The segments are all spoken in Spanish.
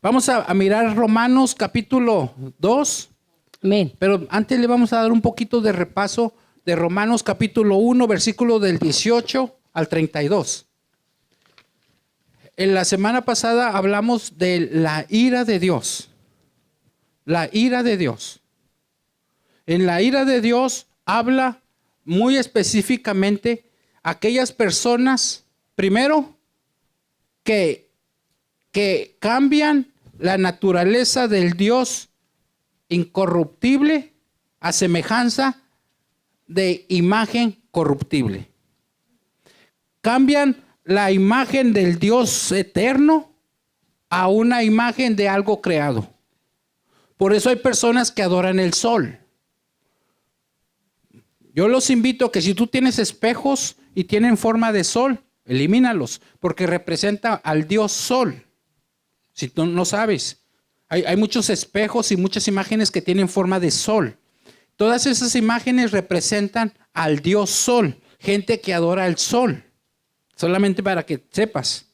Vamos a mirar Romanos capítulo 2. Amén. Pero antes le vamos a dar un poquito de repaso de Romanos capítulo 1, versículo del 18 al 32. En la semana pasada hablamos de la ira de Dios. La ira de Dios. En la ira de Dios habla muy específicamente aquellas personas, primero, que cambian la naturaleza del Dios incorruptible a semejanza de imagen corruptible. Cambian la imagen del Dios eterno a una imagen de algo creado. Por eso hay personas que adoran el sol. Yo los invito a que si tú tienes espejos y tienen forma de sol, elimínalos, porque representa al Dios sol. Si tú no sabes, hay muchos espejos y muchas imágenes que tienen forma de sol. Todas esas imágenes representan al Dios sol, gente que adora al sol. Solamente para que sepas,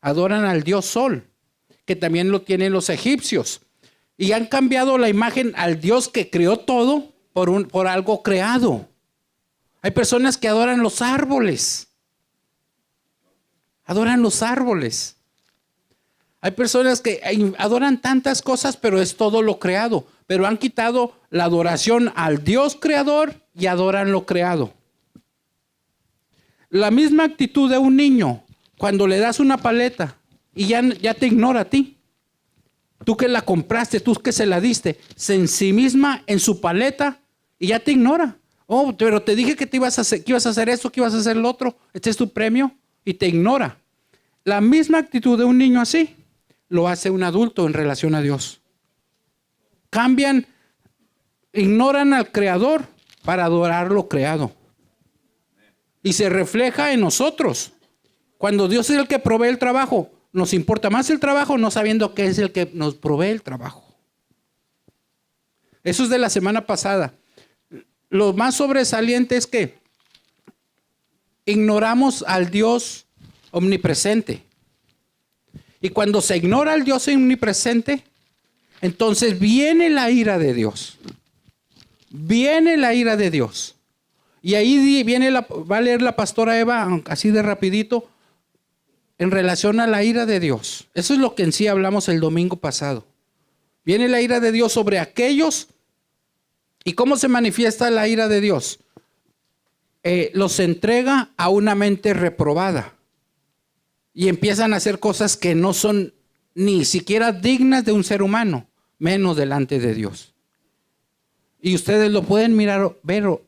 adoran al Dios sol, que también lo tienen los egipcios. Y han cambiado la imagen al Dios que creó todo por algo creado. Hay personas que adoran los árboles. Adoran los árboles. Hay personas que adoran tantas cosas, pero es todo lo creado. Pero han quitado la adoración al Dios creador y adoran lo creado. La misma actitud de un niño cuando le das una paleta y ya te ignora a ti. Tú que la compraste, tú que se la diste, se ensimisma en su paleta y ya te ignora. Oh, pero te dije que ibas a hacer esto, que ibas a hacer lo otro. Este es tu premio y te ignora. La misma actitud de un niño así lo hace un adulto en relación a Dios. Cambian, ignoran al Creador para adorar lo creado. Y se refleja en nosotros. Cuando Dios es el que provee el trabajo, nos importa más el trabajo no sabiendo que es el que nos provee el trabajo. Eso es de la semana pasada. Lo más sobresaliente es que ignoramos al Dios omnipresente. Y cuando se ignora al Dios omnipresente, entonces viene la ira de Dios. Viene la ira de Dios. Y ahí va a leer la pastora Eva, así de rapidito, en relación a la ira de Dios. Eso es lo que en sí hablamos el domingo pasado. Viene la ira de Dios sobre aquellos. ¿Y cómo se manifiesta la ira de Dios? Los entrega a una mente reprobada. Y empiezan a hacer cosas que no son ni siquiera dignas de un ser humano, menos delante de Dios. Y ustedes lo pueden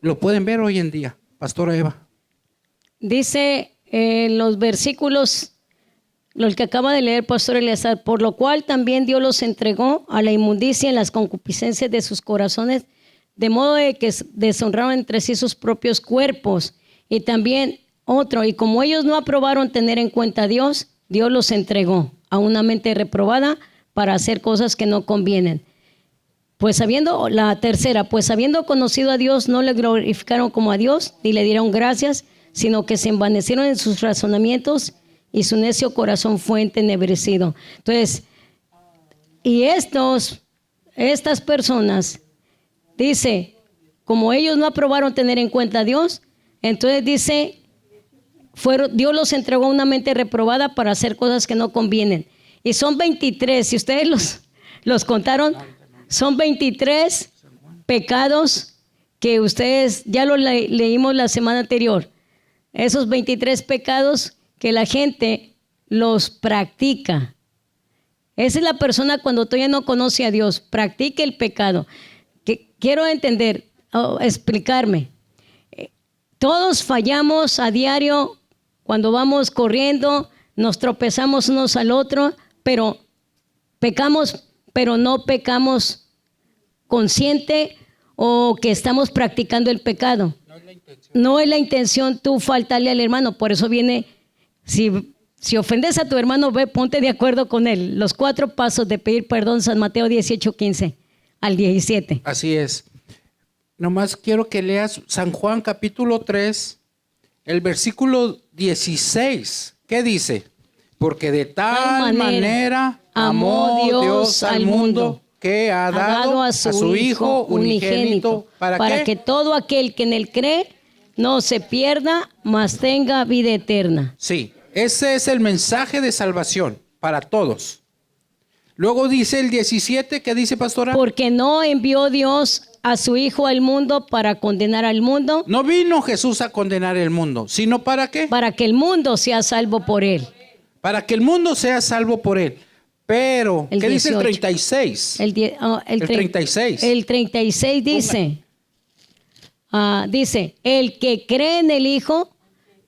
lo pueden ver hoy en día, pastora Eva. Dice los versículos, los que acaba de leer pastor Eleazar, por lo cual también Dios los entregó a la inmundicia en las concupiscencias de sus corazones, de modo de que deshonraron entre sí sus propios cuerpos. Y también otro, y como ellos no aprobaron tener en cuenta a Dios, Dios los entregó a una mente reprobada para hacer cosas que no convienen. Pues habiendo conocido a Dios, no le glorificaron como a Dios, ni le dieron gracias, sino que se envanecieron en sus razonamientos y su necio corazón fue entenebrecido. Entonces, y estas personas, dice, como ellos no aprobaron tener en cuenta a Dios, entonces dice, Dios los entregó a una mente reprobada para hacer cosas que no convienen. Y son 23, si ustedes los contaron, son 23 pecados que ustedes ya lo leímos la semana anterior. Esos 23 pecados que la gente los practica. Esa es la persona cuando todavía no conoce a Dios, practica el pecado. Quiero entender, explicarme. Todos fallamos a diario cuando vamos corriendo, nos tropezamos unos al otro, pero pecamos, pero no pecamos consciente o que estamos practicando el pecado. No es la intención tú faltarle al hermano, por eso viene, si ofendes a tu hermano, ponte de acuerdo con él. Los 4 pasos de pedir perdón, San Mateo 18:15 al 17. Así es. Nomás quiero que leas San Juan capítulo 3, el versículo 16. ¿Qué dice? Porque de tal manera amó Dios al mundo, que ha dado a su Hijo unigénito. ¿Para qué? que todo aquel que en él cree no se pierda, mas tenga vida eterna. Sí, ese es el mensaje de salvación para todos. Luego dice el 17, ¿qué dice, pastora? Porque no envió Dios a su Hijo al mundo para condenar al mundo. No vino Jesús a condenar el mundo, sino ¿para qué? Para que el mundo sea salvo por él. Para que el mundo sea salvo por él. Pero, El ¿qué dice el 18? 36? El 36. El 36 dice, dice, el que cree en el Hijo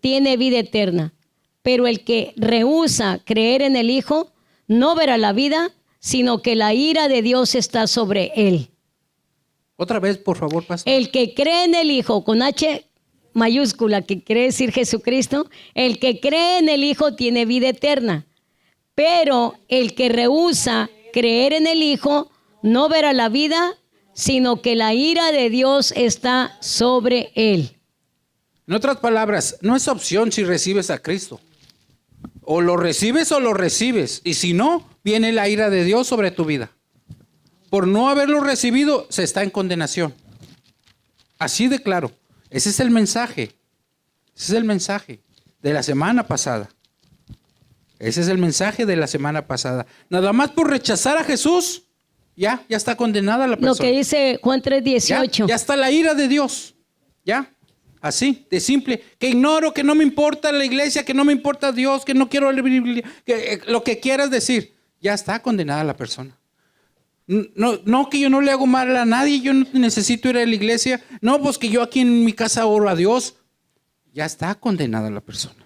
tiene vida eterna, pero el que rehúsa creer en el Hijo no verá la vida, sino que la ira de Dios está sobre él. Otra vez, por favor, pastor. El que cree en el Hijo, con H mayúscula, que quiere decir Jesucristo, el que cree en el Hijo tiene vida eterna, pero el que rehúsa creer en el Hijo no verá la vida, sino que la ira de Dios está sobre él. En otras palabras, no es opción si recibes a Cristo. O lo recibes o lo recibes. Y si no, viene la ira de Dios sobre tu vida. Por no haberlo recibido, se está en condenación. Así de claro. Ese es el mensaje. Ese es el mensaje de la semana pasada. Ese es el mensaje de la semana pasada. Nada más por rechazar a Jesús, ya está condenada la persona. Lo que dice Juan 3:18. Ya está la ira de Dios. Ya. Así, de simple. Que ignoro, que no me importa la iglesia, que no me importa Dios, que no quiero lo que quieras decir. Ya está condenada la persona. No, que yo no le hago mal a nadie, yo no necesito ir a la iglesia. No, pues que yo aquí en mi casa oro a Dios. Ya está condenada la persona.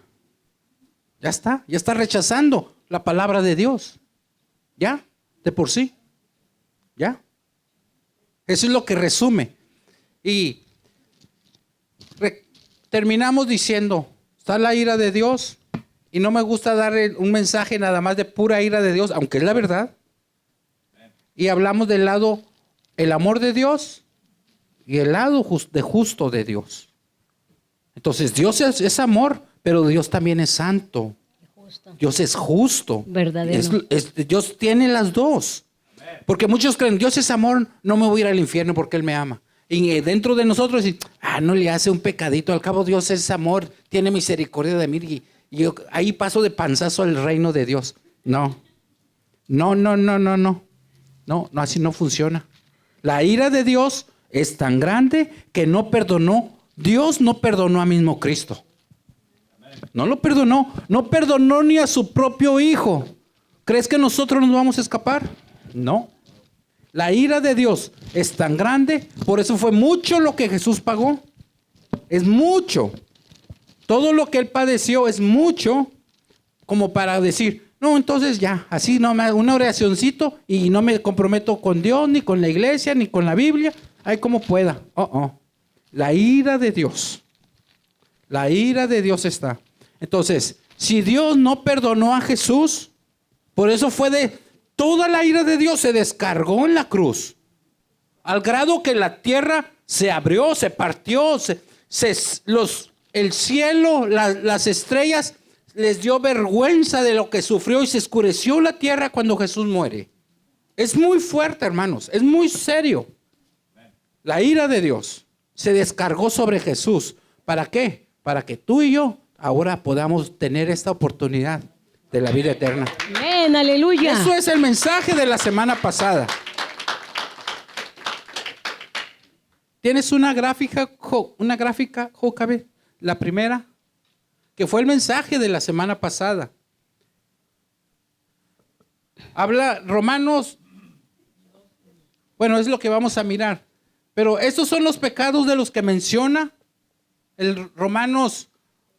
Ya está rechazando la palabra de Dios. Ya, de por sí. Ya. Eso es lo que resume. Y terminamos diciendo, está la ira de Dios, y no me gusta dar un mensaje nada más de pura ira de Dios, aunque es la verdad. Y hablamos del lado, el amor de Dios y el lado justo de Dios. Entonces Dios es amor, pero Dios también es santo. Dios es justo. Verdadero. Dios tiene las dos. Porque muchos creen, Dios es amor, no me voy a ir al infierno porque Él me ama. Y dentro de nosotros, no le hace un pecadito, al cabo Dios es amor, tiene misericordia de mí. Y yo ahí paso de panzazo al reino de Dios. No, así no funciona. La ira de Dios es tan grande que Dios no perdonó a mismo Cristo. No lo perdonó, no perdonó ni a su propio Hijo. ¿Crees que nosotros nos vamos a escapar? No. La ira de Dios es tan grande, por eso fue mucho lo que Jesús pagó. Es mucho. Todo lo que Él padeció es mucho como para decir, no, entonces ya, así no me hago una oracioncito y no me comprometo con Dios, ni con la iglesia, ni con la Biblia, ahí como pueda. La ira de Dios. La ira de Dios está. Entonces, si Dios no perdonó a Jesús, por eso toda la ira de Dios se descargó en la cruz. Al grado que la tierra se abrió, se partió, el cielo, las estrellas, les dio vergüenza de lo que sufrió y se oscureció la tierra cuando Jesús muere. Es muy fuerte, hermanos, es muy serio. La ira de Dios se descargó sobre Jesús. ¿Para qué? Para que tú y yo ahora podamos tener esta oportunidad de la vida eterna. Amén, aleluya. Eso es el mensaje de la semana pasada. ¿Tienes una gráfica, Jocabe? La primera, que fue el mensaje de la semana pasada. Habla Romanos, bueno, es lo que vamos a mirar. Pero estos son los pecados de los que menciona el Romanos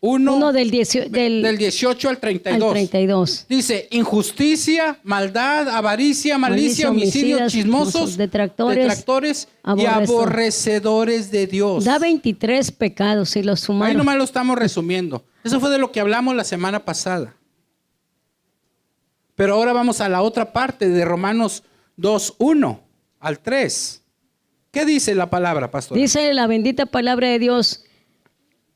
1 del 18 al 32. Dice, injusticia, maldad, avaricia, malicia, homicidio, chismosos, detractores y aborrecedores de Dios. Da 23 pecados y los sumaron. Ahí nomás lo estamos resumiendo. Eso fue de lo que hablamos la semana pasada. Pero ahora vamos a la otra parte de Romanos 2, 1 al 3. ¿Qué dice la palabra, pastor? Dice la bendita palabra de Dios.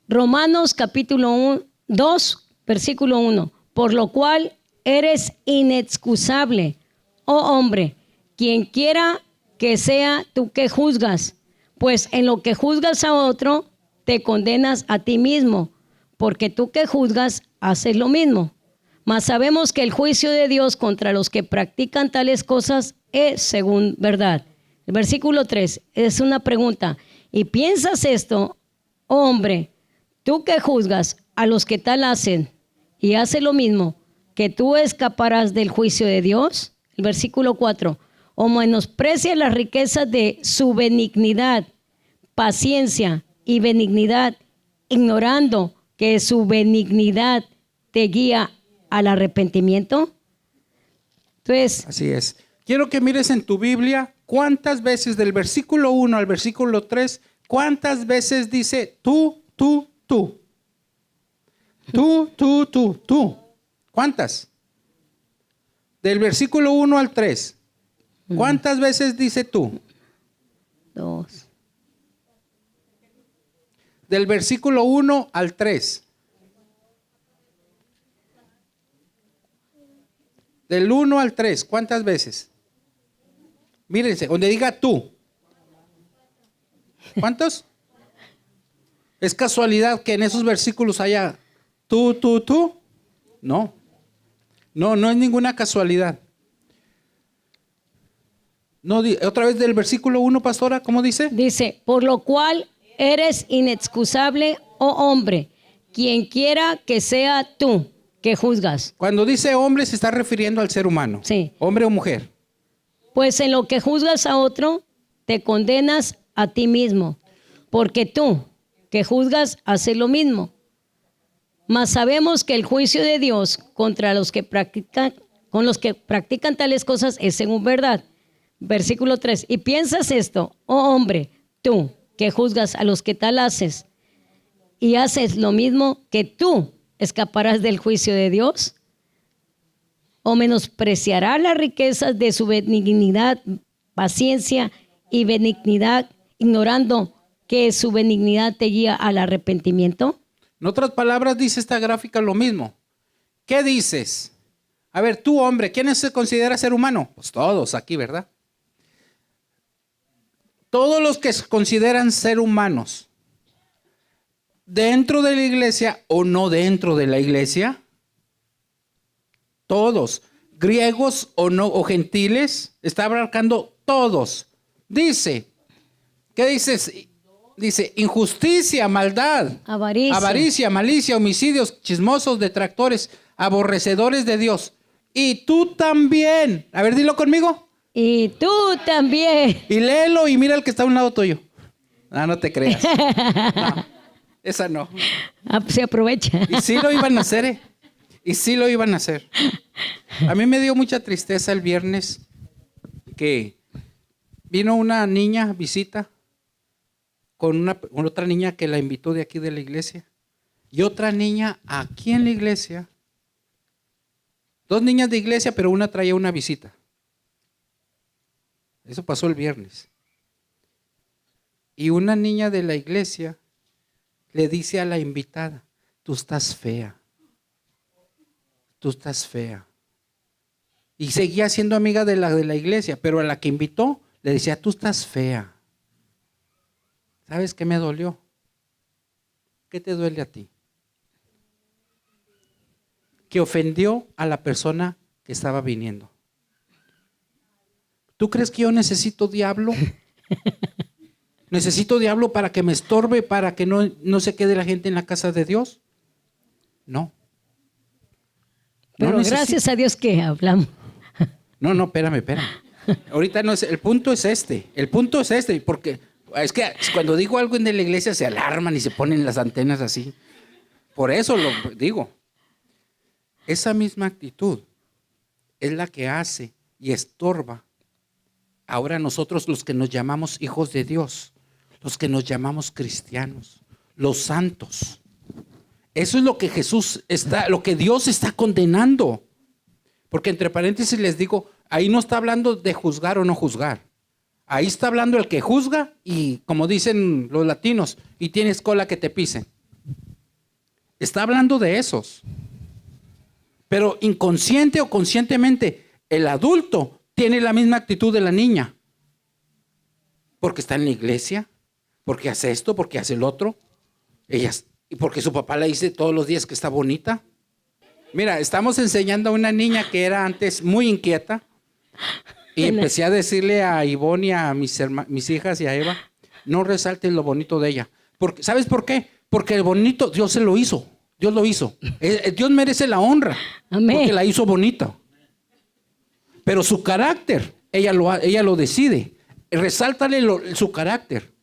Romanos capítulo 2, versículo 1. Por lo cual eres inexcusable, oh hombre, quien quiera que sea tú que juzgas, pues en lo que juzgas a otro, te condenas a ti mismo, porque tú que juzgas haces lo mismo. Mas sabemos que el juicio de Dios contra los que practican tales cosas es según verdad. El versículo 3 es una pregunta. ¿Y piensas esto, oh hombre, tú que juzgas a los que tal hacen y haces lo mismo, que tú escaparás del juicio de Dios? El versículo 4. O menosprecias las riquezas de su benignidad, paciencia y benignidad, ignorando que su benignidad te guía al arrepentimiento. Entonces, Así es. Quiero que mires en tu Biblia cuántas veces del versículo 1 al versículo 3, cuántas veces dice tú, tú, tú. Tú, tú, tú, tú. ¿Cuántas? Del versículo 1 al 3. ¿Cuántas veces dice tú? 2. Del versículo 1 al 3. Del 1 al 3, ¿cuántas veces? Mírense, donde diga tú. ¿Cuántos? ¿Es casualidad que en esos versículos haya tú, tú, tú? No. No es ninguna casualidad. No, otra vez del versículo 1, pastora, ¿cómo dice? Dice, por lo cual eres inexcusable, oh hombre, quien quiera que sea tú que juzgas. Cuando dice hombre se está refiriendo al ser humano. Sí. Hombre o mujer. Pues en lo que juzgas a otro, te condenas a ti mismo, porque tú que juzgas haces lo mismo. Mas sabemos que el juicio de Dios contra los que practican tales cosas es según verdad. Versículo 3. Y piensas esto, oh hombre, tú que juzgas a los que tal haces y haces lo mismo, que tú escaparás del juicio de Dios, o menospreciarás las riquezas de su benignidad, paciencia y benignidad, ignorando que su benignidad te guía al arrepentimiento. En otras palabras dice esta gráfica lo mismo. ¿Qué dices? A ver, tú hombre, ¿quién se considera ser humano? Pues todos aquí, ¿verdad? Todos los que se consideran ser humanos, dentro de la iglesia o no dentro de la iglesia, todos, griegos o no, o gentiles, está abarcando todos. Dice, ¿qué dices? Dice, injusticia, maldad, avaricia, malicia, homicidios, chismosos, detractores, aborrecedores de Dios. Y tú también. A ver, dilo conmigo. Y tú también. Y léelo y mira el que está a un lado tuyo. No te creas. No, esa no. Se aprovecha. Y sí lo iban a hacer, ¿eh? Y sí lo iban a hacer. A mí me dio mucha tristeza el viernes que vino una niña, visita, con otra niña que la invitó de aquí de la iglesia. Y otra niña aquí en la iglesia. Dos niñas de iglesia, pero una traía una visita. Eso pasó el viernes. Y una niña de la iglesia le dice a la invitada, tú estás fea. Tú estás fea. Y seguía siendo amiga de la iglesia, pero a la que invitó le decía, tú estás fea. ¿Sabes qué me dolió? ¿Qué te duele a ti? Que ofendió a la persona que estaba viniendo. ¿Tú crees que yo necesito diablo? ¿Necesito diablo para que me estorbe, para que no se quede la gente en la casa de Dios? No. Pero gracias a Dios que hablamos. No, espérame. Ahorita no es, el punto es este. El punto es este, porque es que cuando digo algo en la iglesia se alarman y se ponen las antenas así. Por eso lo digo. Esa misma actitud es la que hace y estorba. Ahora nosotros los que nos llamamos hijos de Dios, los que nos llamamos cristianos, los santos. Eso es lo que lo que Dios está condenando. Porque entre paréntesis les digo, ahí no está hablando de juzgar o no juzgar. Ahí está hablando el que juzga y, como dicen los latinos, y tienes cola que te pisen. Está hablando de esos. Pero inconsciente o conscientemente, el adulto tiene la misma actitud de la niña. Porque está en la iglesia, porque hace esto, porque hace el otro. Y porque su papá le dice todos los días que está bonita. Mira, estamos enseñando a una niña que era antes muy inquieta. Y empecé a decirle a Ivonne y a mis hijas y a Eva, no resalten lo bonito de ella. ¿Sabes por qué? Porque el bonito Dios se lo hizo. Dios lo hizo. Dios merece la honra. Amén. Porque la hizo bonita. Pero su carácter, ella lo decide. Resáltale su carácter.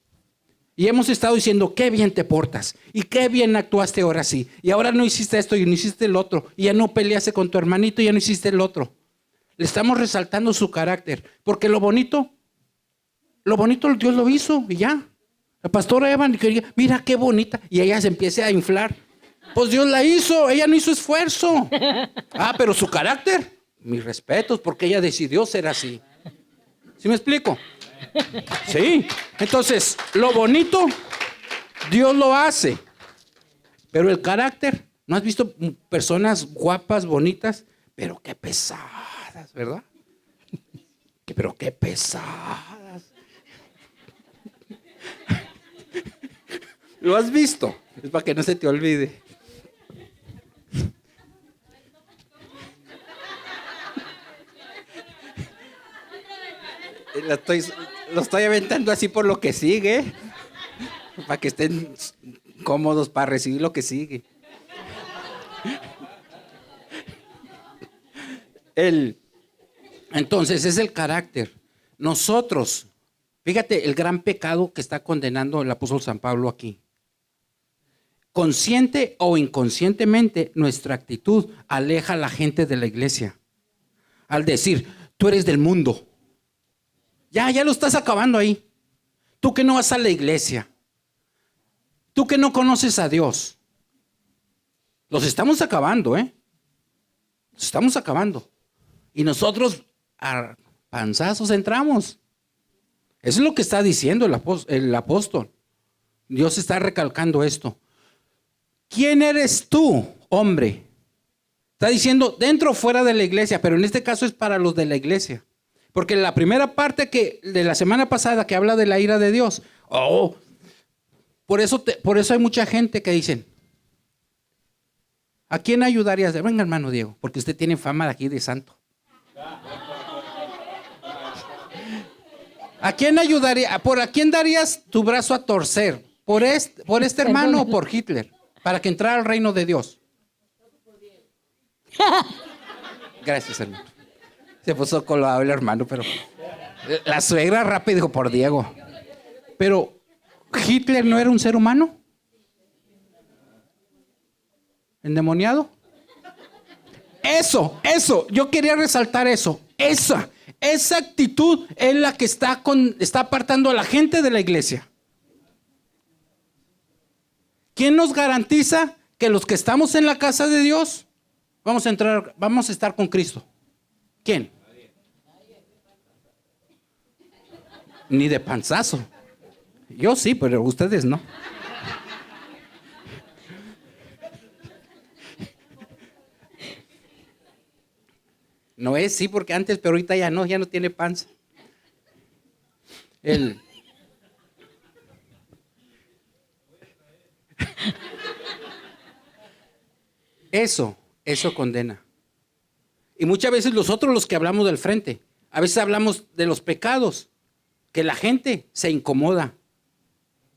Y hemos estado diciendo, qué bien te portas. Y qué bien actuaste ahora sí. Y ahora no hiciste esto y no hiciste el otro. Y ya no peleaste con tu hermanito y ya no hiciste el otro. Le estamos resaltando su carácter. Porque lo bonito Dios lo hizo y ya. La pastora Evan quería, mira qué bonita. Y ella se empieza a inflar. Pues Dios la hizo, ella no hizo esfuerzo. Pero su carácter, mis respetos, porque ella decidió ser así. ¿Sí me explico? Sí. Entonces, lo bonito, Dios lo hace. Pero el carácter, ¿no has visto personas guapas, bonitas? Pero qué pesadas, ¿verdad? Pero qué pesadas. ¿Lo has visto? Es para que no se te olvide. Lo estoy aventando así por lo que sigue. Para que estén cómodos para recibir lo que sigue. Entonces es el carácter. Nosotros, fíjate el gran pecado que está condenando el apóstol San Pablo aquí. Consciente o inconscientemente, nuestra actitud aleja a la gente de la iglesia. Al decir, tú eres del mundo. Ya lo estás acabando ahí. Tú que no vas a la iglesia. Tú que no conoces a Dios. Los estamos acabando, ¿eh? Los estamos acabando. Y nosotros a panzazos entramos. Eso es lo que está diciendo el apóstol. Dios está recalcando esto. ¿Quién eres tú, hombre? Está diciendo dentro o fuera de la iglesia, pero en este caso es para los de la iglesia. Porque la primera parte de la semana pasada que habla de la ira de Dios, por eso hay mucha gente que dicen, ¿a quién ayudarías? Venga, hermano Diego, porque usted tiene fama de aquí de santo. ¿A quién ayudaría? ¿Por a quién darías tu brazo a torcer? ¿Por este hermano o por Hitler? Para que entrara al reino de Dios. Gracias, hermano. Se puso colorado el hermano, pero la suegra rápido dijo por Diego. Pero Hitler no era un ser humano. ¿Endemoniado? Eso, yo quería resaltar eso. Esa actitud es la que está apartando a la gente de la iglesia. ¿Quién nos garantiza que los que estamos en la casa de Dios vamos a estar con Cristo? ¿Quién? Ni de panzazo. Yo sí, pero ustedes no. No es sí porque antes, pero ahorita ya no tiene panza. Eso condena. Y muchas veces nosotros los que hablamos del frente, a veces hablamos de los pecados, que la gente se incomoda.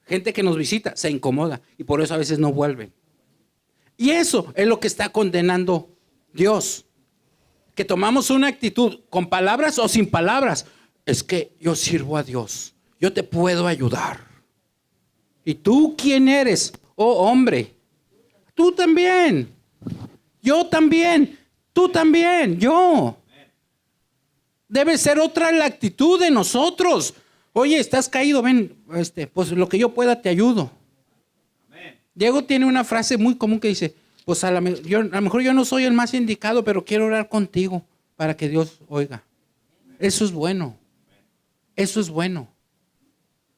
Gente que nos visita se incomoda y por eso a veces no vuelven. Y eso es lo que está condenando Dios. Que tomamos una actitud con palabras o sin palabras. Es que yo sirvo a Dios. Yo te puedo ayudar. ¿Y tú quién eres? Oh, hombre. Tú también. Yo también. Tú también. Yo. Debe ser otra la actitud de nosotros. Oye, estás caído, ven, pues lo que yo pueda te ayudo. Amén. Diego tiene una frase muy común que dice, pues a lo mejor yo no soy el más indicado, pero quiero orar contigo para que Dios oiga. Eso es bueno. Eso es bueno.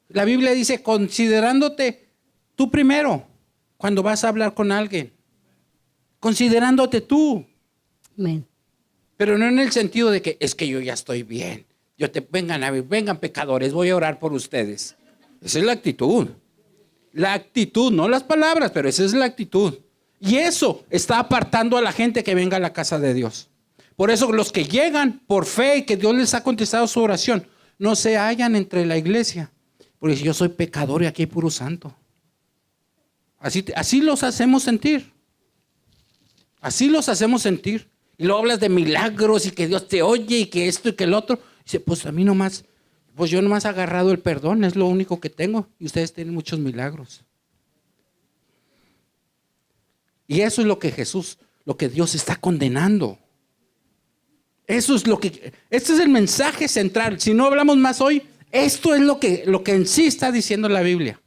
La Biblia dice, considerándote tú primero, cuando vas a hablar con alguien. Considerándote tú. Amén. Pero no en el sentido de que es que yo ya estoy bien. Vengan pecadores, voy a orar por ustedes. Esa es la actitud. La actitud, no las palabras, pero esa es la actitud. Y eso está apartando a la gente que venga a la casa de Dios. Por eso los que llegan por fe y que Dios les ha contestado su oración, no se hallan entre la iglesia. Porque yo soy pecador y aquí hay puro santo. Así los hacemos sentir. Así los hacemos sentir. Y luego hablas de milagros y que Dios te oye y que esto y que el otro. Dice, pues a mí nomás, pues yo nomás he agarrado el perdón, es lo único que tengo. Y ustedes tienen muchos milagros. Y eso es lo que Dios está condenando. Este es el mensaje central. Si no hablamos más hoy, esto es lo que en sí está diciendo la Biblia.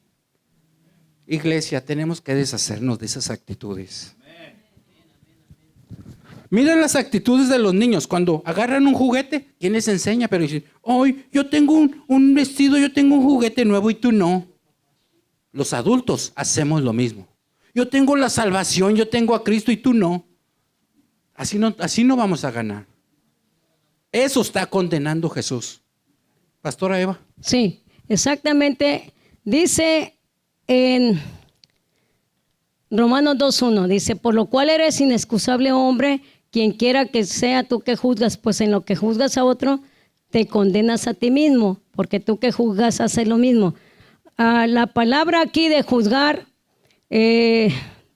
Iglesia, tenemos que deshacernos de esas actitudes. Miren las actitudes de los niños. Cuando agarran un juguete, ¿quién les enseña? Pero dicen, hoy yo tengo un vestido, yo tengo un juguete nuevo y tú no. Los adultos hacemos lo mismo. Yo tengo la salvación, yo tengo a Cristo y tú no. Así no vamos a ganar. Eso está condenando Jesús. Pastora Eva. Sí, exactamente. Dice en Romanos 2:1, dice, por lo cual eres inexcusable, hombre, quien quiera que sea tú que juzgas, pues en lo que juzgas a otro, te condenas a ti mismo, porque tú que juzgas haces lo mismo. La palabra aquí de juzgar,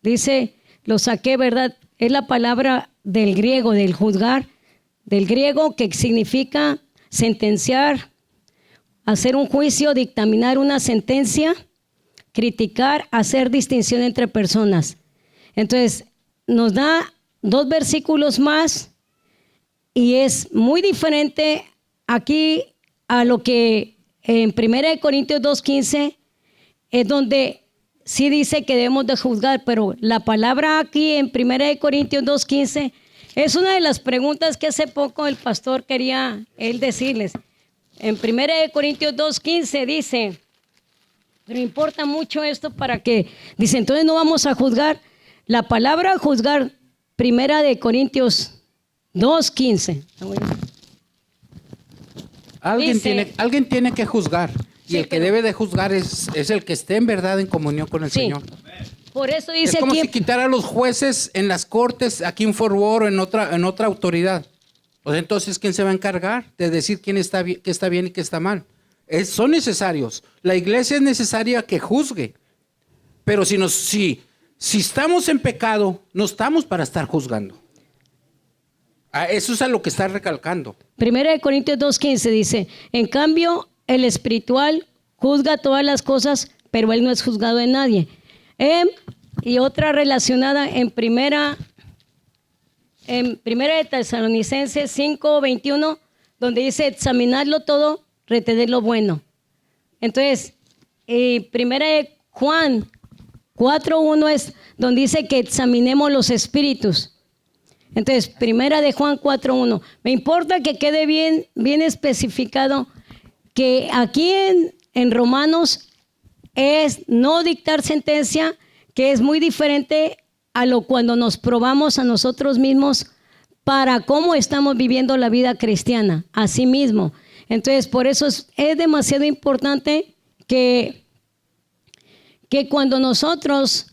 dice, lo saqué, ¿verdad? Es la palabra del griego, del juzgar, del griego que significa sentenciar, hacer un juicio, dictaminar una sentencia, criticar, hacer distinción entre personas. Entonces, nos da 2 versículos más y es muy diferente aquí a lo que en 1 Corintios 2:15 es donde sí dice que debemos de juzgar, pero la palabra aquí en 1 Corintios 2:15 es una de las preguntas que hace poco el pastor quería él decirles. En 1 Corintios 2:15 dice, pero importa mucho esto para que, dice, entonces no vamos a juzgar. La palabra juzgar, 1 Corintios 2:15. Alguien tiene que juzgar. Y sí, el que debe de juzgar es el que esté en verdad en comunión con el Señor. Por eso dice es como aquí, si quitara a los jueces en las cortes, aquí en Fort Worth o en otra autoridad. Pues entonces, ¿quién se va a encargar de decir quién está bien, qué está bien y qué está mal? Son necesarios. La iglesia es necesaria que juzgue. Pero si estamos en pecado, no estamos para estar juzgando. Eso es a lo que está recalcando. 1 Corintios 2:15 dice, en cambio, el espiritual juzga todas las cosas, pero él no es juzgado de nadie. Y otra relacionada en primera de Tesalonicenses 5:21, donde dice, examinadlo todo, retener lo bueno. Entonces, primera de Juan 4:1 es donde dice que examinemos los espíritus. Entonces, primera de Juan 4:1. Me importa que quede bien especificado que aquí en Romanos es no dictar sentencia, que es muy diferente a lo cuando nos probamos a nosotros mismos para cómo estamos viviendo la vida cristiana, así mismo. Entonces, por eso es demasiado importante que cuando nosotros,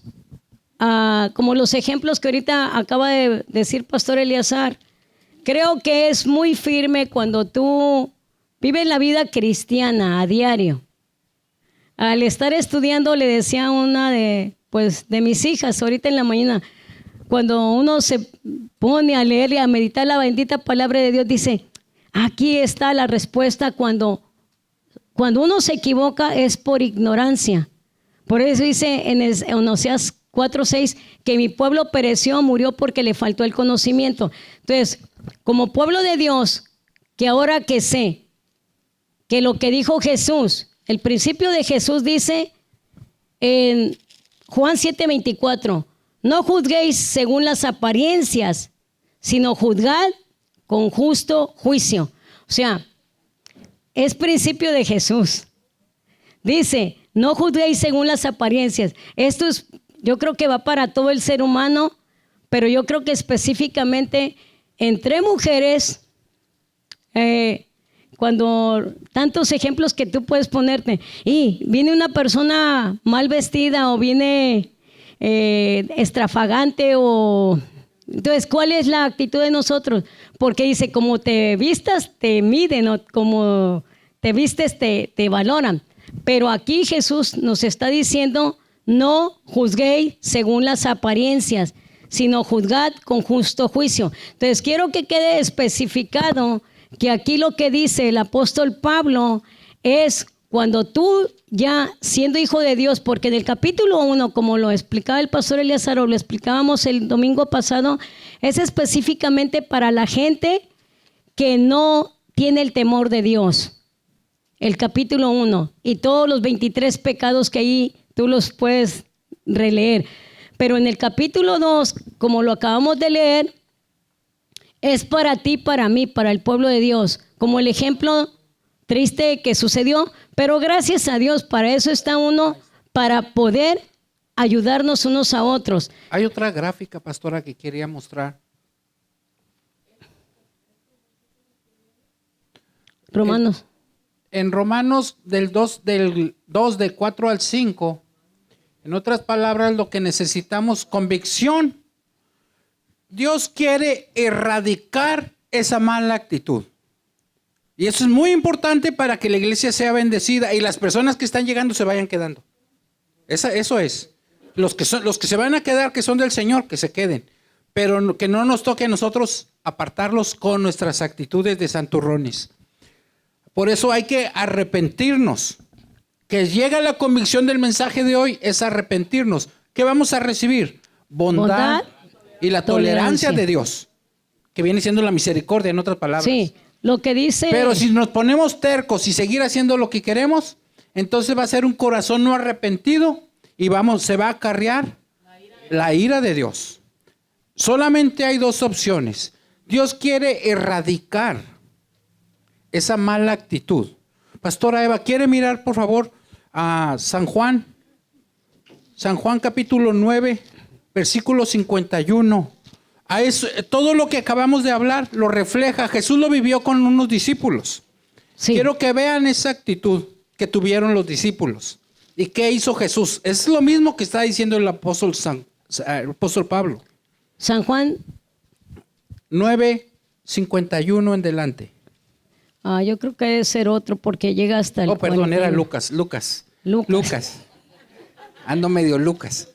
como los ejemplos que ahorita acaba de decir Pastor Eleazar, creo que es muy firme cuando tú vives la vida cristiana a diario. Al estar estudiando, le decía a una de mis hijas ahorita en la mañana, cuando uno se pone a leer y a meditar la bendita palabra de Dios, dice, aquí está la respuesta cuando uno se equivoca es por ignorancia. Por eso dice en Oseas 4:6 que mi pueblo pereció, murió porque le faltó el conocimiento. Entonces, como pueblo de Dios, que ahora que sé que lo que dijo Jesús, el principio de Jesús dice en Juan 7:24, no juzguéis según las apariencias, sino juzgad con justo juicio. O sea, es principio de Jesús. Dice, no juzguéis según las apariencias. Esto es, yo creo que va para todo el ser humano, pero yo creo que específicamente entre mujeres, cuando tantos ejemplos que tú puedes ponerte, y viene una persona mal vestida o viene extravagante o... Entonces, ¿cuál es la actitud de nosotros? Porque dice, como te vistas, te miden, o como te vistes, te valoran. Pero aquí Jesús nos está diciendo, no juzguéis según las apariencias, sino juzgad con justo juicio. Entonces, quiero que quede especificado que aquí lo que dice el apóstol Pablo es cuando tú ya siendo hijo de Dios, porque en el capítulo 1, como lo explicaba el pastor Eleazar o lo explicábamos el domingo pasado, es específicamente para la gente que no tiene el temor de Dios. El capítulo 1 y todos los 23 pecados que ahí tú los puedes releer. Pero en el capítulo 2, como lo acabamos de leer, es para ti, para mí, para el pueblo de Dios, como el ejemplo triste que sucedió, pero gracias a Dios, para eso está uno, para poder ayudarnos unos a otros. Hay otra gráfica, pastora, que quería mostrar. Romanos. En Romanos del 2, del 4 al 5, en otras palabras, lo que necesitamos, convicción. Dios quiere erradicar esa mala actitud. Y eso es muy importante para que la iglesia sea bendecida y las personas que están llegando se vayan quedando. Eso es. Los que se van a quedar, que son del Señor, que se queden. Pero que no nos toque a nosotros apartarlos con nuestras actitudes de santurrones. Por eso hay que arrepentirnos. Que llega la convicción del mensaje de hoy es arrepentirnos. ¿Qué vamos a recibir? Bondad y la tolerancia de Dios. Que viene siendo la misericordia, en otras palabras. Sí, lo que dice... Pero si nos ponemos tercos y seguir haciendo lo que queremos, entonces va a ser un corazón no arrepentido y se va a acarrear la ira de Dios. Solamente hay dos opciones. Dios quiere erradicar esa mala actitud. Pastora Eva, ¿quiere mirar por favor a San Juan? San Juan capítulo 9, versículo 51. A eso, todo lo que acabamos de hablar lo refleja. Jesús lo vivió con unos discípulos. Sí. Quiero que vean esa actitud que tuvieron los discípulos. ¿Y qué hizo Jesús? Es lo mismo que está diciendo el apóstol Pablo. San Juan 9, 51 en delante. Yo creo que debe ser otro porque llega hasta el... Oh, perdón, era Lucas. Ando medio Lucas.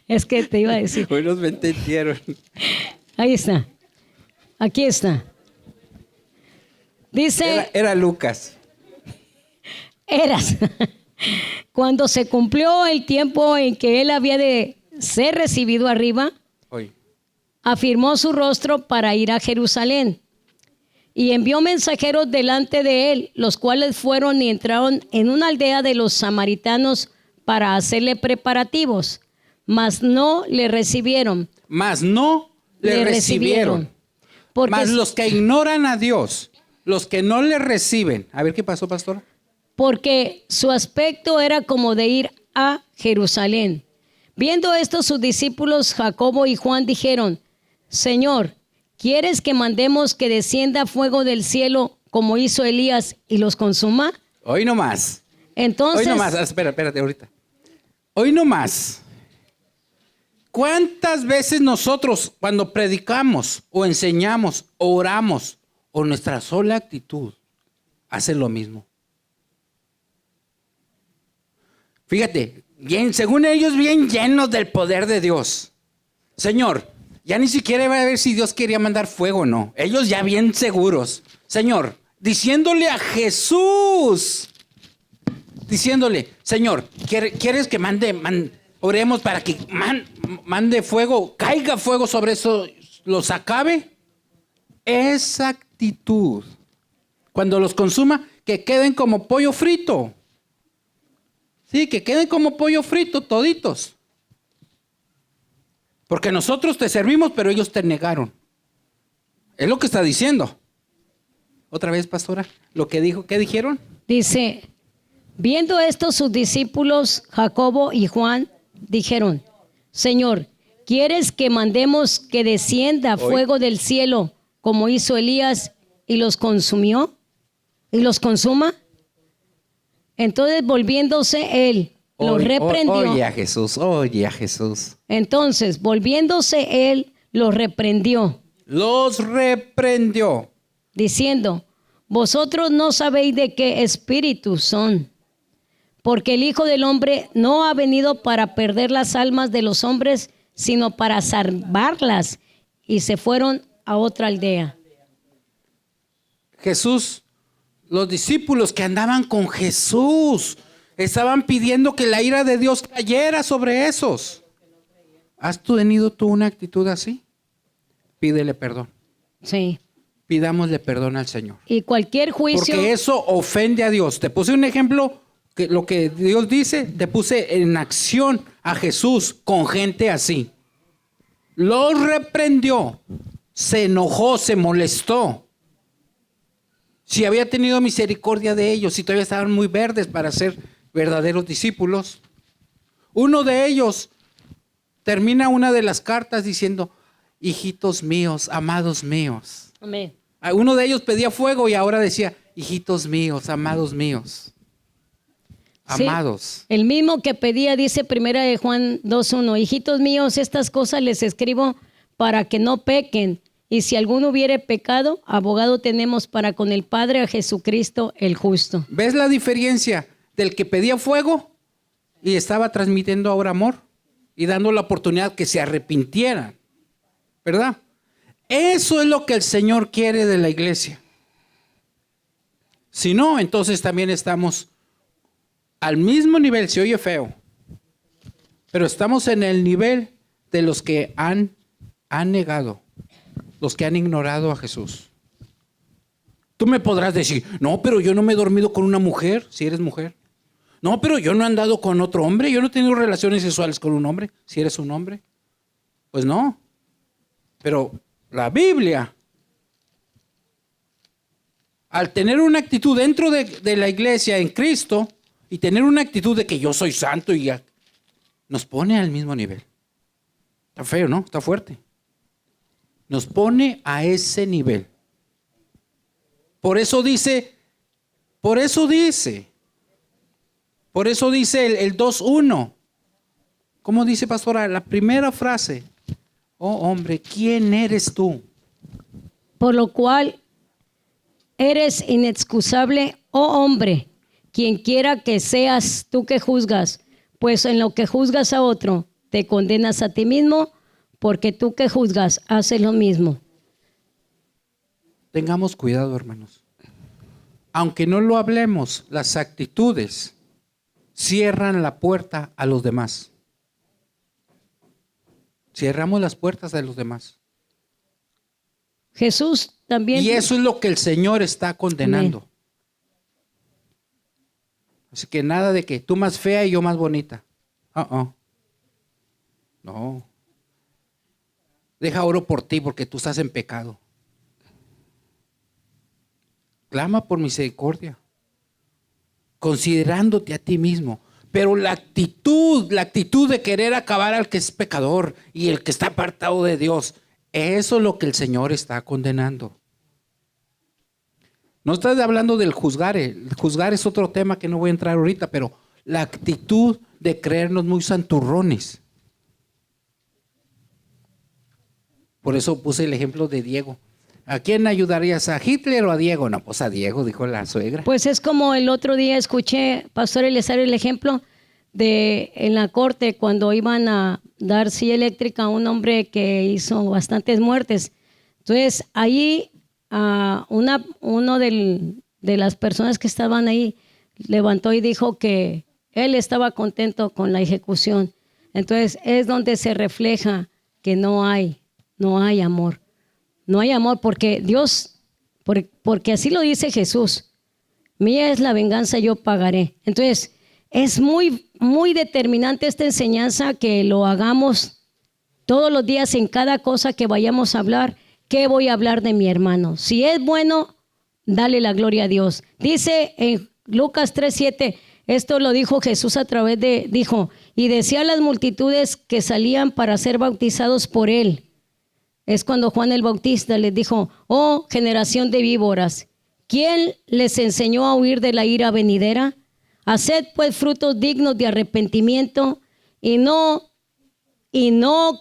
Es que te iba a decir. Hoy nos entendieron. Ahí está. Aquí está. Dice... Era Lucas. Eras. Cuando se cumplió el tiempo en que él había de ser recibido arriba, hoy afirmó su rostro para ir a Jerusalén y envió mensajeros delante de él, los cuales fueron y entraron en una aldea de los samaritanos para hacerle preparativos, mas no le recibieron. Mas los que ignoran a Dios, los que no le reciben. A ver, ¿qué pasó, pastora? Porque su aspecto era como de ir a Jerusalén. Viendo esto, sus discípulos Jacobo y Juan dijeron: Señor, ¿quieres que mandemos que descienda fuego del cielo como hizo Elías y los consuma? Hoy no más. Entonces... Hoy no más. Espérate ahorita. Hoy no más. ¿Cuántas veces nosotros cuando predicamos o enseñamos o oramos o nuestra sola actitud hace lo mismo? Fíjate, bien, según ellos bien llenos del poder de Dios. Señor, ya ni siquiera iba a ver si Dios quería mandar fuego o no. Ellos ya bien seguros. Señor, diciéndole a Jesús, diciéndole: Señor, ¿quieres que oremos para que mande fuego, caiga fuego sobre eso, los acabe? Esa actitud, cuando los consuma, que queden como pollo frito. Sí, que queden como pollo frito toditos. Porque nosotros te servimos, pero ellos te negaron. Es lo que está diciendo. Otra vez, pastora, lo que dijo, ¿qué dijeron? Dice, viendo esto sus discípulos Jacobo y Juan dijeron: Señor, ¿quieres que mandemos que descienda fuego del cielo como hizo Elías y los consumió? ¿Y los consuma? Entonces volviéndose él, los reprendió. Oye a Jesús, oye a Jesús. Entonces volviéndose él, los reprendió. Los reprendió. Diciendo, vosotros no sabéis de qué espíritu son, porque el Hijo del Hombre no ha venido para perder las almas de los hombres, sino para salvarlas. Y se fueron a otra aldea. Jesús, los discípulos que andaban con Jesús, estaban pidiendo que la ira de Dios cayera sobre esos. ¿Has tenido tú una actitud así? Pídele perdón. Sí. Pidámosle perdón al Señor. Y cualquier juicio. Porque eso ofende a Dios. Te puse un ejemplo, que lo que Dios dice, te puse en acción a Jesús con gente así. Los reprendió, se enojó, se molestó. Si había tenido misericordia de ellos, si todavía estaban muy verdes para ser verdaderos discípulos. Uno de ellos termina una de las cartas diciendo, hijitos míos, amados míos. Amén. Uno de ellos pedía fuego y ahora decía, hijitos míos, amados míos. Amados. Sí, el mismo que pedía, dice primera de Juan 2:1, hijitos míos, estas cosas les escribo para que no pequen. Y si alguno hubiere pecado, abogado tenemos para con el Padre a Jesucristo el justo. ¿Ves la diferencia del que pedía fuego y estaba transmitiendo ahora amor y dando la oportunidad que se arrepintieran? ¿Verdad? Eso es lo que el Señor quiere de la iglesia. Si no, entonces también estamos al mismo nivel, se oye feo, pero estamos en el nivel de los que han negado, los que han ignorado a Jesús. Tú me podrás decir, no, pero yo no me he dormido con una mujer, si eres mujer. No, pero yo no he andado con otro hombre, yo no he tenido relaciones sexuales con un hombre, si eres un hombre. Pues no, pero la Biblia, al tener una actitud dentro de la iglesia en Cristo y tener una actitud de que yo soy santo y ya, nos pone al mismo nivel. Está feo, ¿no? Está fuerte. Nos pone a ese nivel. Por eso dice el 2:1. ¿Cómo dice, pastora? La primera frase. Oh, hombre, ¿quién eres tú? Por lo cual eres inexcusable, oh hombre, quien quiera que seas tú que juzgas, pues en lo que juzgas a otro, te condenas a ti mismo, porque tú que juzgas haces lo mismo. Tengamos cuidado, hermanos. Aunque no lo hablemos, las actitudes cierran la puerta a los demás. Cerramos las puertas a los demás. Jesús también. Y eso es lo que el Señor está condenando. Amén. Así que nada de que tú más fea y yo más bonita. No. Deja oro por ti porque tú estás en pecado. Clama por misericordia, considerándote a ti mismo. Pero la actitud de querer acabar al que es pecador y el que está apartado de Dios, eso es lo que el Señor está condenando. No estoy hablando del juzgar. El juzgar es otro tema que no voy a entrar ahorita, pero la actitud de creernos muy santurrones. Por eso puse el ejemplo de Diego. ¿A quién ayudarías? ¿A Hitler o a Diego? No, pues a Diego, dijo la suegra. Pues es como el otro día escuché, Pastor Eliezer, el ejemplo de en la corte cuando iban a dar silla eléctrica a un hombre que hizo bastantes muertes. Entonces, ahí uno de las personas que estaban ahí levantó y dijo que él estaba contento con la ejecución. Entonces, es donde se refleja que no hay amor. No hay amor porque Dios, porque así lo dice Jesús. Mía es la venganza, yo pagaré. Entonces, es muy, muy determinante esta enseñanza que lo hagamos todos los días en cada cosa que vayamos a hablar. ¿Qué voy a hablar de mi hermano? Si es bueno, dale la gloria a Dios. Dice en Lucas 3:7, Esto lo dijo Jesús dijo, y decía a las multitudes que salían para ser bautizados por él. Es cuando Juan el Bautista les dijo, oh generación de víboras, ¿quién les enseñó a huir de la ira venidera? Haced pues frutos dignos de arrepentimiento y no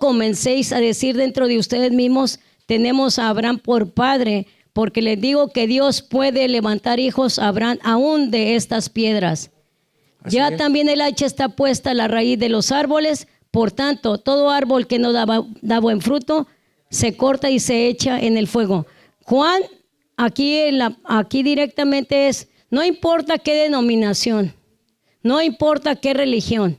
comencéis a decir dentro de ustedes mismos, tenemos a Abraham por padre, porque les digo que Dios puede levantar hijos a Abraham aún de estas piedras. Así Ya es. también el hacha está puesta a la raíz de los árboles, por tanto, todo árbol que no da buen fruto, se corta y se echa en el fuego. Juan, aquí directamente es, no importa qué denominación, no importa qué religión,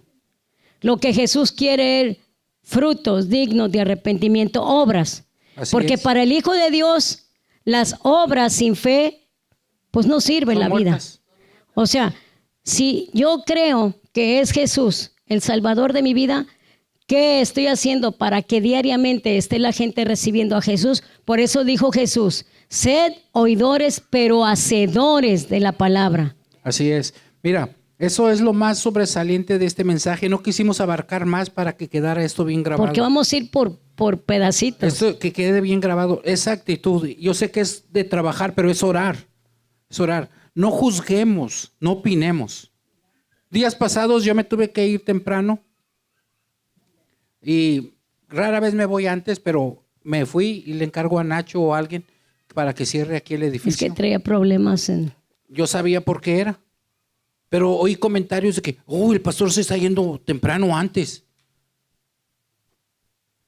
lo que Jesús quiere es frutos dignos de arrepentimiento, obras. Así Porque es. para el Hijo de Dios, las obras sin fe, pues no sirven Son la vida. muertas. O sea, si yo creo que es Jesús el Salvador de mi vida, ¿qué estoy haciendo para que diariamente esté la gente recibiendo a Jesús? Por eso dijo Jesús, sed oidores, pero hacedores de la palabra. Así es. Mira, eso es lo más sobresaliente de este mensaje. No quisimos abarcar más para que quedara esto bien grabado. Porque vamos a ir por pedacitos. Esto que quede bien grabado. Esa actitud, yo sé que es de trabajar, pero es orar. Es orar. No juzguemos, no opinemos. Días pasados yo me tuve que ir temprano y rara vez me voy antes, pero me fui y le encargo a Nacho o a alguien para que cierre aquí el Es edificio. que traía problemas en... Yo sabía por qué era, pero oí comentarios de que, el pastor se está yendo temprano antes.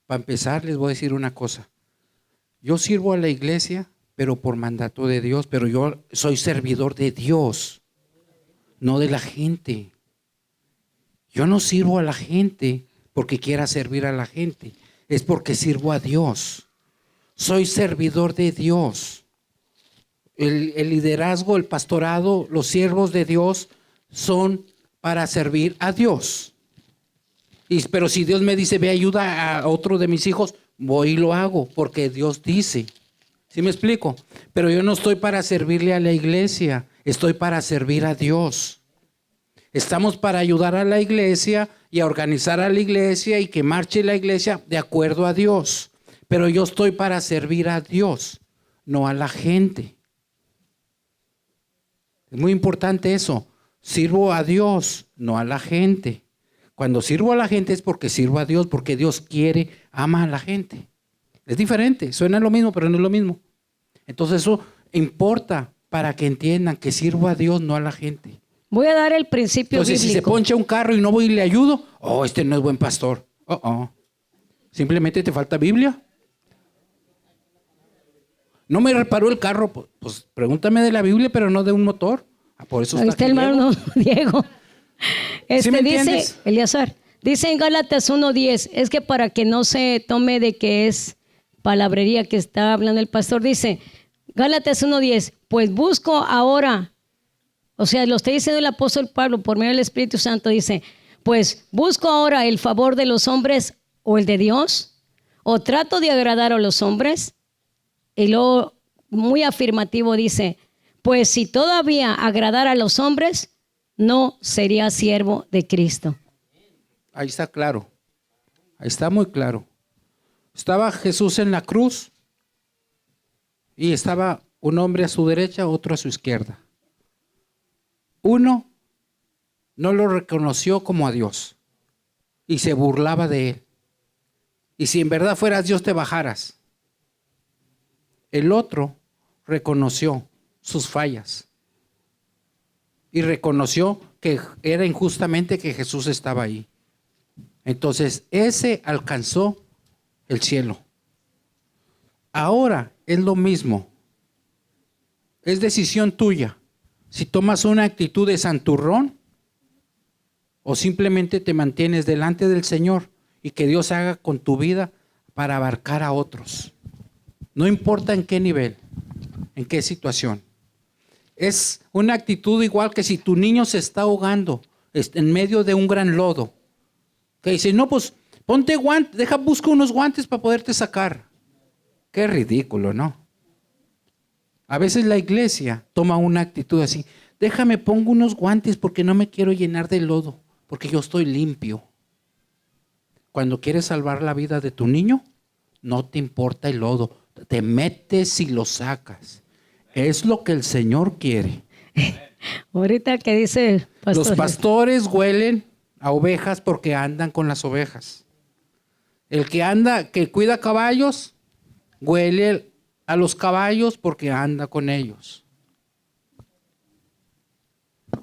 Para empezar, les voy a decir una cosa. Yo sirvo a la iglesia, pero por mandato de Dios, pero yo soy servidor de Dios, no de la gente. Yo no sirvo a la gente porque quiera servir a la gente, es porque sirvo a Dios. Soy servidor de Dios. El liderazgo, el pastorado, los siervos de Dios son para servir a Dios. Pero si Dios me dice, ve, ayuda a otro de mis hijos, voy y lo hago, porque Dios dice. ¿Sí me explico? Pero yo no estoy para servirle a la iglesia, estoy para servir a Dios. Estamos para ayudar a la iglesia y a organizar a la iglesia y que marche la iglesia de acuerdo a Dios. Pero yo estoy para servir a Dios, no a la gente. Es muy importante eso. Sirvo a Dios, no a la gente. Cuando sirvo a la gente es porque sirvo a Dios, porque Dios quiere, ama a la gente. Es diferente, suena lo mismo, pero no es lo mismo. Entonces eso importa para que entiendan que sirvo a Dios, no a la gente. Voy a dar el principio Entonces, si se bíblico. poncha un carro y no voy y le ayudo, este no es buen pastor. Simplemente te falta Biblia. No me reparó el carro, pues pregúntame de la Biblia, pero no de un motor. Por eso Ahí está el hermano Diego. ¿Sí me Dice, entiendes? Eleazar, dice en Gálatas 1:10, es que para que no se tome de que es palabrería que está hablando el pastor, dice, Gálatas 1:10, pues busco ahora, o sea, lo está diciendo el apóstol Pablo por medio del Espíritu Santo, dice, pues busco ahora el favor de los hombres o el de Dios, o trato de agradar a los hombres. Y luego, muy afirmativo, dice, pues si todavía agradara a los hombres, no sería siervo de Cristo. Ahí está claro. Ahí está muy claro. Estaba Jesús en la cruz y estaba un hombre a su derecha, otro a su izquierda. Uno no lo reconoció como a Dios y se burlaba de él. Y si en verdad fueras Dios, te bajaras. El otro reconoció sus fallas y reconoció que era injustamente que Jesús estaba ahí. Entonces, ese alcanzó el cielo. Ahora es lo mismo. Es decisión tuya. Si tomas una actitud de santurrón o simplemente te mantienes delante del Señor y que Dios haga con tu vida para abarcar a otros. No importa en qué nivel, en qué situación. Es una actitud igual que si tu niño se está ahogando en medio de un gran lodo. Que dice, no, pues ponte guantes, busca unos guantes para poderte sacar. Qué ridículo, ¿no? A veces la iglesia toma una actitud así, déjame pongo unos guantes porque no me quiero llenar de lodo, porque yo estoy limpio. Cuando quieres salvar la vida de tu niño, no te importa el lodo, te metes y lo sacas. Es lo que el Señor quiere. Ahorita que dice pastor, Los pastores huelen a ovejas porque andan con las ovejas. El que cuida caballos, huele a los caballos porque anda con ellos.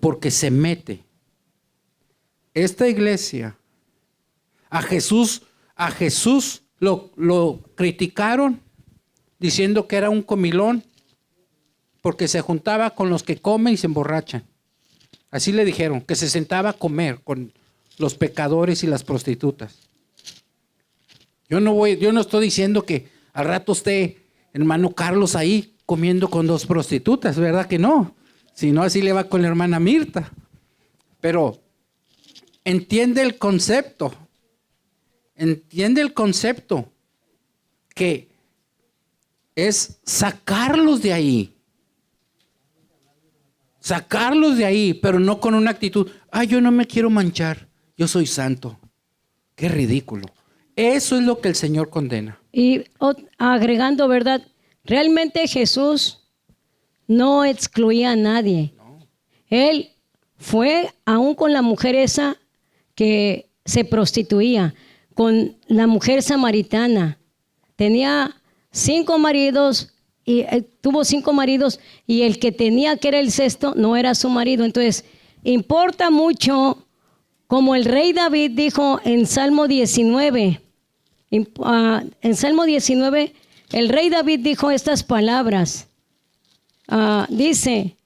Porque se mete. Esta iglesia, a Jesús lo criticaron diciendo que era un comilón porque se juntaba con los que comen y se emborrachan. Así le dijeron, que se sentaba a comer con los pecadores y las prostitutas. Yo no estoy diciendo que al rato esté hermano Carlos ahí comiendo con dos prostitutas, ¿verdad que no? Si no, así le va con la hermana Mirta. Pero entiende el concepto que es sacarlos de ahí, pero no con una actitud, yo no me quiero manchar, yo soy santo. Qué ridículo. Eso es lo que el Señor condena. y agregando, ¿verdad? Realmente Jesús no excluía a nadie. Él fue aún con la mujer esa que se prostituía, con la mujer samaritana. Tenía 5 maridos y tuvo 5 maridos y el que tenía, que era el sexto, no era su marido. Entonces, importa mucho, como el rey David dijo en Salmo 19. En Salmo 19, el rey David dijo estas palabras. Dice,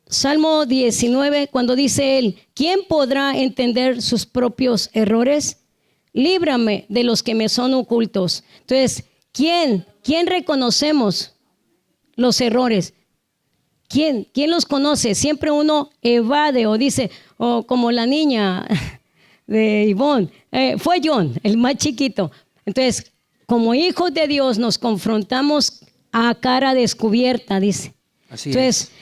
Salmo 19, cuando dice él, ¿quién podrá entender sus propios errores? Líbrame de los que me son ocultos. Entonces, ¿quién reconocemos los errores? ¿Quién los conoce? Siempre uno evade o dice, como la niña de Ivonne, fue John, el más chiquito. Entonces, como hijos de Dios nos confrontamos a cara descubierta, dice. Así Entonces, es.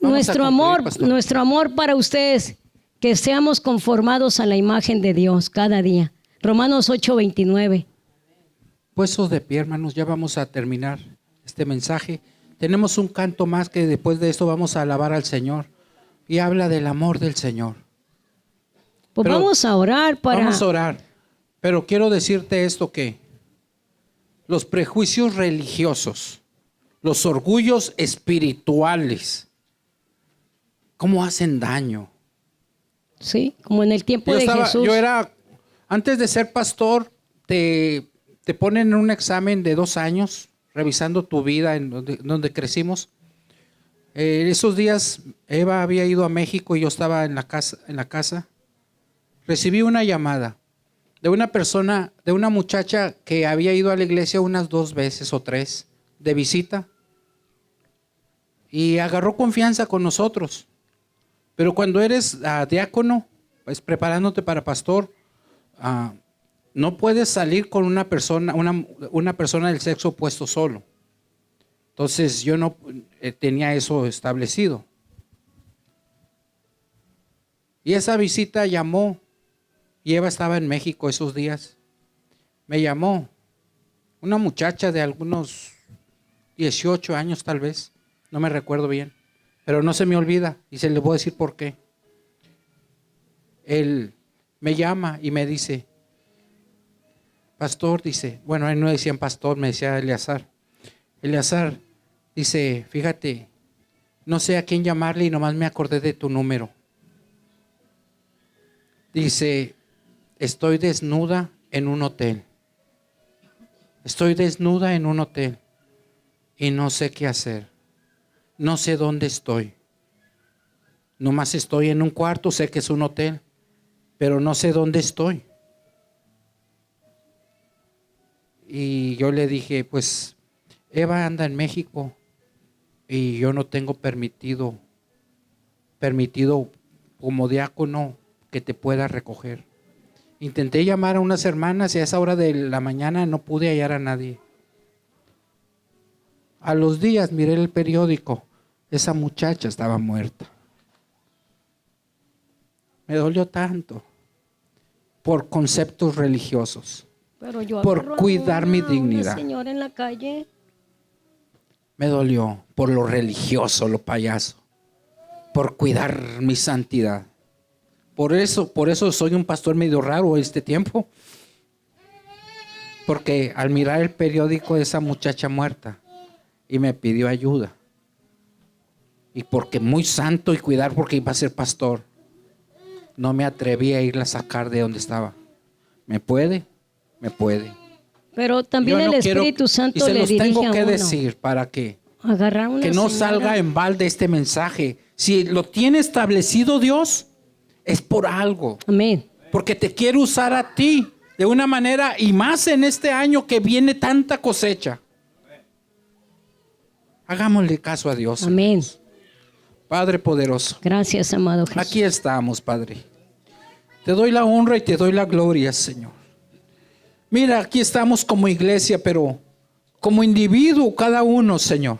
nuestro amor para ustedes, que seamos conformados a la imagen de Dios cada día. Romanos 8:29. Puestos de pie, hermanos, ya vamos a terminar este mensaje. Tenemos un canto más que después de esto vamos a alabar al Señor. Y habla del amor del Señor. Pues vamos a orar Vamos a orar. Pero quiero decirte esto que los prejuicios religiosos, los orgullos espirituales, ¿cómo hacen daño? Sí, como en el tiempo de Jesús. Antes de ser pastor, te ponen en un examen de 2 años, revisando tu vida en donde crecimos. Esos días Eva había ido a México y yo estaba en la casa. Recibí una llamada de una muchacha que había ido a la iglesia unas 2 veces o 3 de visita y agarró confianza con nosotros. Pero cuando eres diácono, pues preparándote para pastor, no puedes salir con una persona del sexo opuesto solo. Entonces yo no tenía eso establecido. Y esa visita llamó, y Eva estaba en México esos días. Me llamó una muchacha de algunos 18 años tal vez, no me recuerdo bien, pero no se me olvida y se le voy a decir por qué. Él me llama y me dice, pastor, dice, bueno, él no decían pastor, me decía Eleazar. Eleazar, dice, fíjate, no sé a quién llamarle y nomás me acordé de tu número. Dice, estoy desnuda en un hotel. Estoy desnuda en un hotel y no sé qué hacer. No sé dónde estoy. Nomás estoy en un cuarto, sé que es un hotel, pero no sé dónde estoy. Y yo le dije, pues Eva anda en México y yo no tengo permitido como diácono que te pueda recoger. Intenté llamar a unas hermanas y a esa hora de la mañana no pude hallar a nadie. A los días miré el periódico, esa muchacha estaba muerta. Me dolió tanto por conceptos religiosos, Pero yo por agarro a cuidar mi una dignidad. señora en la calle. Me dolió por lo religioso, lo payaso, por cuidar mi santidad. Por eso soy un pastor medio raro este tiempo. Porque al mirar el periódico de esa muchacha muerta y me pidió ayuda. Y porque muy santo y cuidar porque iba a ser pastor, no me atreví a irla a sacar de donde estaba. ¿Me puede? Me puede. Pero también Yo el no quiero- Espíritu y Santo se le los dirige tengo a que uno. decir para que Agarrar a una no señora. salga en balde este mensaje. Si lo tiene establecido Dios, es por algo. Amén. Porque te quiere usar a ti de una manera, y más en este año que viene tanta cosecha. Hagámosle caso a Dios. Amén. Padre poderoso, Gracias, amado Jesús. aquí estamos, Padre. Te doy la honra y te doy la gloria, Señor. Mira, aquí estamos como iglesia, pero como individuo cada uno, Señor.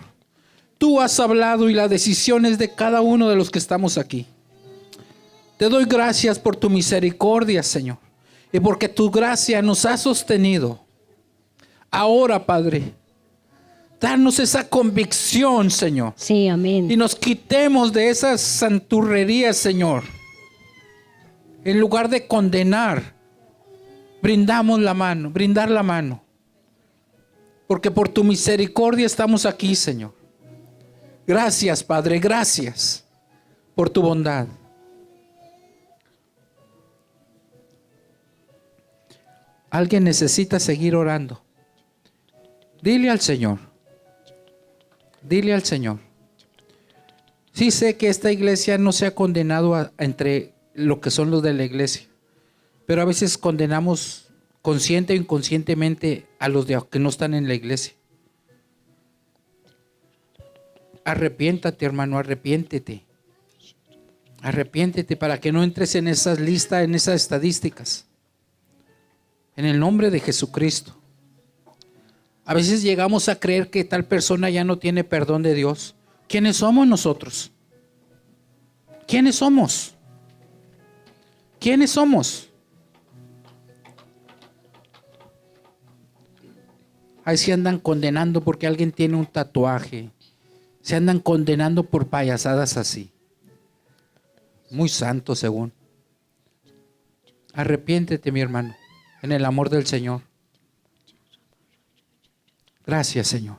Tú has hablado y la decisión es de cada uno de los que estamos aquí. Te doy gracias por tu misericordia, Señor, y porque tu gracia nos ha sostenido. Ahora, Padre, danos esa convicción, Señor, Sí, amén. y nos quitemos de esas santurrerías, Señor. En lugar de condenar, brindar la mano. Porque por tu misericordia estamos aquí, Señor. Gracias, Padre, gracias por tu bondad. Alguien necesita seguir orando. Dile al Señor. Dile al Señor. Sí sé que esta iglesia no se ha condenado entre lo que son los de la iglesia, pero a veces condenamos consciente o inconscientemente a los que no están en la iglesia. Arrepiéntate, hermano, arrepiéntete. Arrepiéntete para que no entres en esas listas, en esas estadísticas. En el nombre de Jesucristo. A veces llegamos a creer que tal persona ya no tiene perdón de Dios. ¿Quiénes somos nosotros? ¿Quiénes somos? ¿Quiénes somos? Ahí se andan condenando porque alguien tiene un tatuaje. Se andan condenando por payasadas así. Muy santo según. Arrepiéntete, mi hermano, en el amor del Señor. Gracias, Señor.